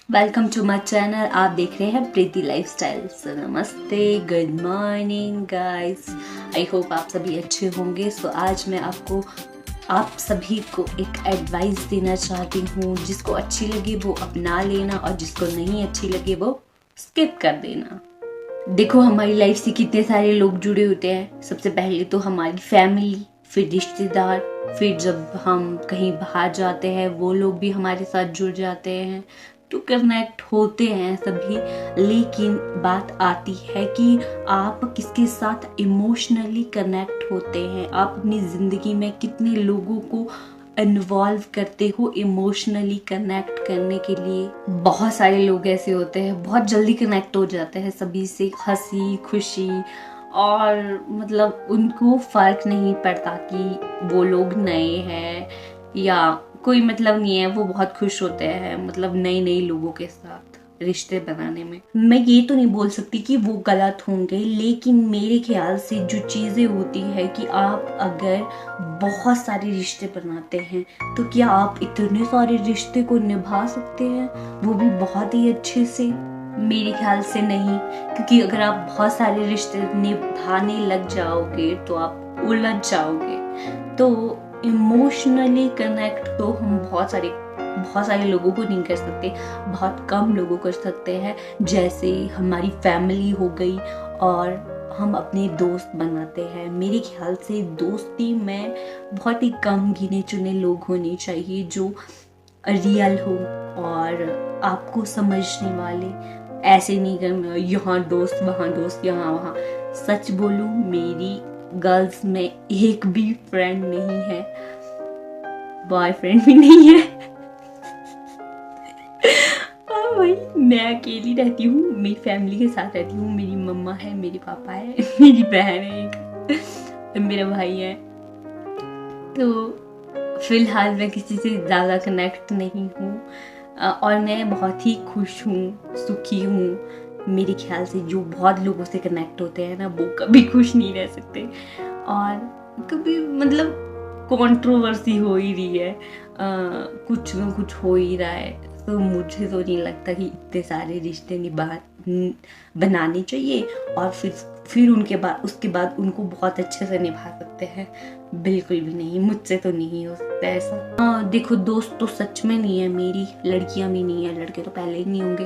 Welcome to my channel. आप देख रहे हैं प्रीति लाइफस्टाइल। सो नमस्ते, good morning guys. I hope आप सभी अच्छे होंगे। सो आज मैं आप सभी को एक एडवाइस देना चाहती हूँ। जिसको अच्छी लगे वो अपना लेना और जिसको नहीं अच्छी लगे वो स्किप कर देना। देखो, हमारी लाइफ से कितने सारे लोग जुड़े होते हैं। सबसे पहले तो हमारी फैमिली, फिर रिश्तेदार, फिर जब हम कहीं बाहर जाते हैं वो लोग भी हमारे साथ जुड़ जाते हैं। तो कनेक्ट होते हैं सभी। लेकिन बात आती है कि आप किसके साथ इमोशनली कनेक्ट होते हैं। आप अपनी ज़िंदगी में कितने लोगों को इन्वॉल्व करते हो इमोशनली कनेक्ट करने के लिए। बहुत सारे लोग ऐसे होते हैं, बहुत जल्दी कनेक्ट हो जाते हैं सभी से, हंसी खुशी, और मतलब उनको फर्क नहीं पड़ता कि वो लोग नए हैं या कोई मतलब नहीं है। वो बहुत खुश होते हैं मतलब नए नए लोगों के साथ रिश्ते बनाने में। मैं ये तो नहीं बोल सकती कि वो गलत होंगे, लेकिन मेरे ख्याल से जो चीज़ें होती है कि आप अगर बहुत सारे रिश्ते बनाते हैं तो क्या आप इतने सारे रिश्ते को निभा सकते हैं, वो भी बहुत ही अच्छे से? मेरे ख्याल से नहीं, क्योंकि अगर आप बहुत सारे रिश्ते निभाने लग जाओगे तो आप उलझ जाओगे। तो इमोशनली कनेक्ट तो हम बहुत सारे लोगों को नहीं कर सकते, बहुत कम लोगों कर सकते हैं। जैसे हमारी फैमिली हो गई और हम अपने दोस्त बनाते हैं। मेरे ख्याल से दोस्ती में बहुत ही कम गिने चुने लोग होने चाहिए जो रियल हो और आपको समझने वाले। ऐसे नहीं करना यहाँ दोस्त वहाँ दोस्त यहाँ वहाँ। सच बोलूं, मेरी गर्ल्स में एक भी फ्रेंड नहीं है, बॉयफ्रेंड भी नहीं है। भाई मैं अकेली रहती हूँ, मेरी फैमिली के साथ रहती हूँ। मेरी मम्मा है, मेरे पापा है, मेरी बहन है एक, मेरा भाई है। तो फिलहाल मैं किसी से ज़्यादा कनेक्ट नहीं हूँ और मैं बहुत ही खुश हूँ, सुखी हूँ। मेरे ख्याल से जो बहुत लोगों से कनेक्ट होते हैं ना, वो कभी खुश नहीं रह सकते और कभी मतलब कंट्रोवर्सी हो ही रही है, कुछ ना कुछ हो ही रहा है। तो मुझे तो नहीं लगता कि इतने सारे रिश्ते बनाने चाहिए और फिर उसके बाद उनको बहुत अच्छे से निभा सकते हैं। बिल्कुल भी नहीं, मुझसे तो नहीं हो सकता ऐसा। हाँ देखो, दोस्त तो सच में नहीं है मेरी, लड़कियां भी नहीं है, लड़के तो पहले ही नहीं होंगे।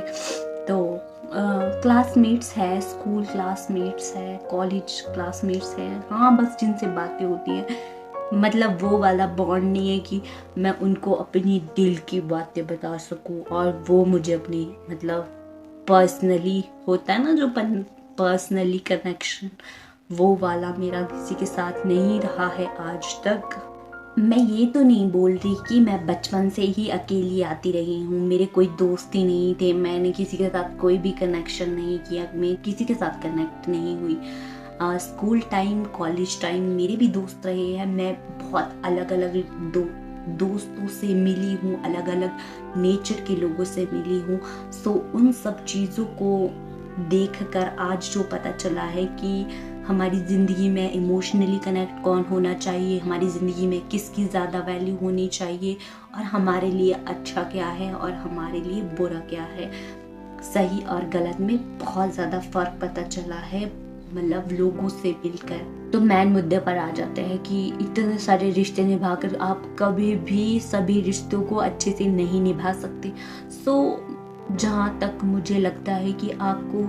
तो क्लासमेट्स है, स्कूल क्लासमेट्स है, कॉलेज क्लासमेट्स है, हाँ बस जिनसे बातें होती हैं। मतलब वो वाला बॉन्ड नहीं है कि मैं उनको अपनी दिल की बातें बता सकूं और वो मुझे अपनी मतलब पर्सनली होता है ना जो पर्सनली कनेक्शन, वो वाला मेरा किसी के साथ नहीं रहा है आज तक। मैं ये तो नहीं बोल रही कि मैं बचपन से ही अकेली आती रही हूँ, मेरे कोई दोस्त ही नहीं थे, मैंने किसी के साथ कोई भी कनेक्शन नहीं किया, मैं किसी के साथ कनेक्ट नहीं हुई। स्कूल टाइम, कॉलेज टाइम मेरे भी दोस्त रहे हैं। मैं बहुत अलग अलग दोस्तों से मिली हूँ, अलग अलग नेचर के लोगों से मिली हूँ। सो उन सब चीज़ों को देखकर आज जो पता चला है कि हमारी ज़िंदगी में इमोशनली कनेक्ट कौन होना चाहिए, हमारी ज़िंदगी में किसकी ज़्यादा वैल्यू होनी चाहिए और हमारे लिए अच्छा क्या है और हमारे लिए बुरा क्या है, सही और गलत में बहुत ज़्यादा फ़र्क पता चला है, मतलब लोगों से मिलकर। तो मेन मुद्दे पर आ जाते हैं कि इतने सारे रिश्ते निभाकर आप कभी भी सभी रिश्तों को अच्छे से नहीं निभा सकते। सो जहाँ तक मुझे लगता है कि आपको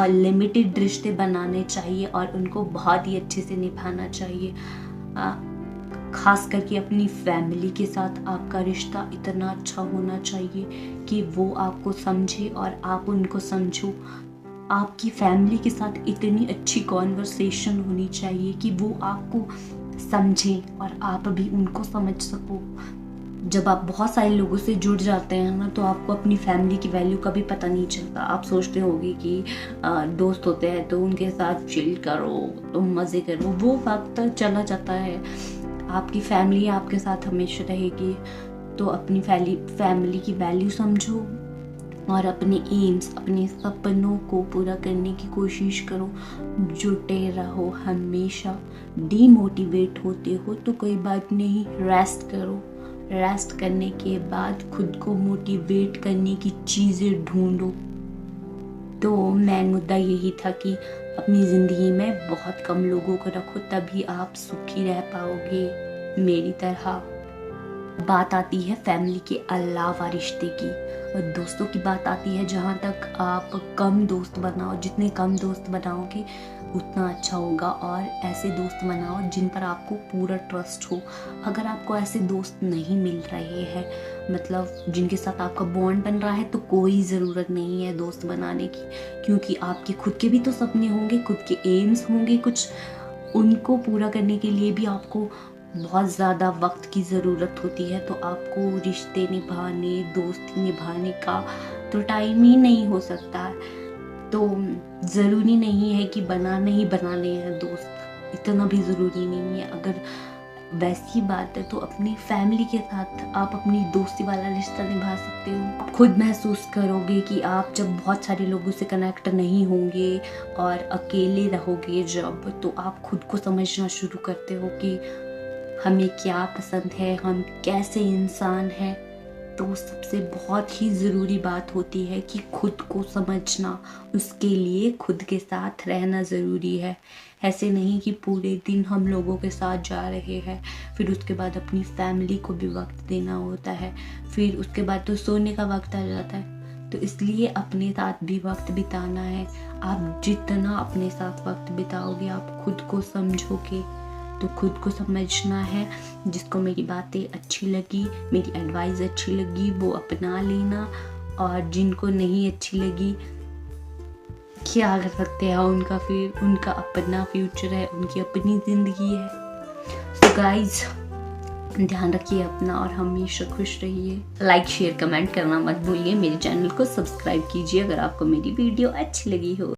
लिमिटेड रिश्ते बनाने चाहिए और उनको बहुत ही अच्छे से निभाना चाहिए। खास करके अपनी फैमिली के साथ आपका रिश्ता इतना अच्छा होना चाहिए कि वो आपको समझे और आप उनको समझो। आपकी फैमिली के साथ इतनी अच्छी कॉन्वर्सेशन होनी चाहिए कि वो आपको समझें और आप भी उनको समझ सको। जब आप बहुत सारे लोगों से जुड़ जाते हैं ना, तो आपको अपनी फैमिली की वैल्यू का भी पता नहीं चलता। आप सोचते होगे कि दोस्त होते हैं तो उनके साथ चिल करो, तुम मज़े करो, वो वक्त चला जाता है। आपकी फैमिली आपके साथ हमेशा रहेगी। तो अपनी फैमिली की वैल्यू समझो और अपने एम्स, अपने सपनों को पूरा करने की कोशिश करो। जुटे रहो हमेशा। डीमोटिवेट होते हो तो कोई बात नहीं, रेस्ट करो। रेस्ट करने के बाद खुद को मोटिवेट करने की चीज़ें ढूंढो। तो मेन मुद्दा यही था कि अपनी ज़िंदगी में बहुत कम लोगों को रखो, तभी आप सुखी रह पाओगे मेरी तरह। बात आती है फैमिली के अलावा रिश्ते की, और दोस्तों की बात आती है जहाँ तक आप कम दोस्त बनाओ, जितने कम दोस्त बनाओगे उतना अच्छा होगा। और ऐसे दोस्त बनाओ जिन पर आपको पूरा ट्रस्ट हो। अगर आपको ऐसे दोस्त नहीं मिल रहे हैं, मतलब जिनके साथ आपका बॉन्ड बन रहा है, तो कोई ज़रूरत नहीं है दोस्त बनाने की, क्योंकि आपके खुद के भी तो सपने होंगे, खुद के एम्स होंगे कुछ। उनको पूरा करने के लिए भी आपको बहुत ज़्यादा वक्त की ज़रूरत होती है। तो आपको रिश्ते निभाने, दोस्ती निभाने का तो टाइम ही नहीं हो सकता। तो ज़रूरी नहीं है कि बनाने ही बनाने हैं दोस्त, इतना भी ज़रूरी नहीं है। अगर वैसी बात है तो अपनी फैमिली के साथ आप अपनी दोस्ती वाला रिश्ता निभा सकते हो। आप खुद महसूस करोगे कि आप जब बहुत सारे लोगों से कनेक्ट नहीं होंगे और अकेले रहोगे जब, तो आप खुद को समझना शुरू करते हो कि हमें क्या पसंद है, हम कैसे इंसान हैं। तो सबसे बहुत ही ज़रूरी बात होती है कि खुद को समझना, उसके लिए खुद के साथ रहना ज़रूरी है। ऐसे नहीं कि पूरे दिन हम लोगों के साथ जा रहे हैं, फिर उसके बाद अपनी फैमिली को भी वक्त देना होता है, फिर उसके बाद तो सोने का वक्त आ जाता है। तो इसलिए अपने साथ भी वक्त बिताना है। आप जितना अपने साथ वक्त बिताओगे, आप खुद को समझोगे। तो खुद को समझना है। जिसको मेरी बातें अच्छी लगी, मेरी एडवाइस अच्छी लगी, वो अपना लेना, और जिनको नहीं अच्छी लगी, क्या कर सकते हैं उनका, फिर उनका अपना फ्यूचर है, उनकी अपनी ज़िंदगी है। तो गाइज, ध्यान रखिए अपना और हमेशा खुश रहिए। लाइक, शेयर, कमेंट करना मत भूलिए। मेरे चैनल को सब्सक्राइब कीजिए अगर आपको मेरी वीडियो अच्छी लगी हो।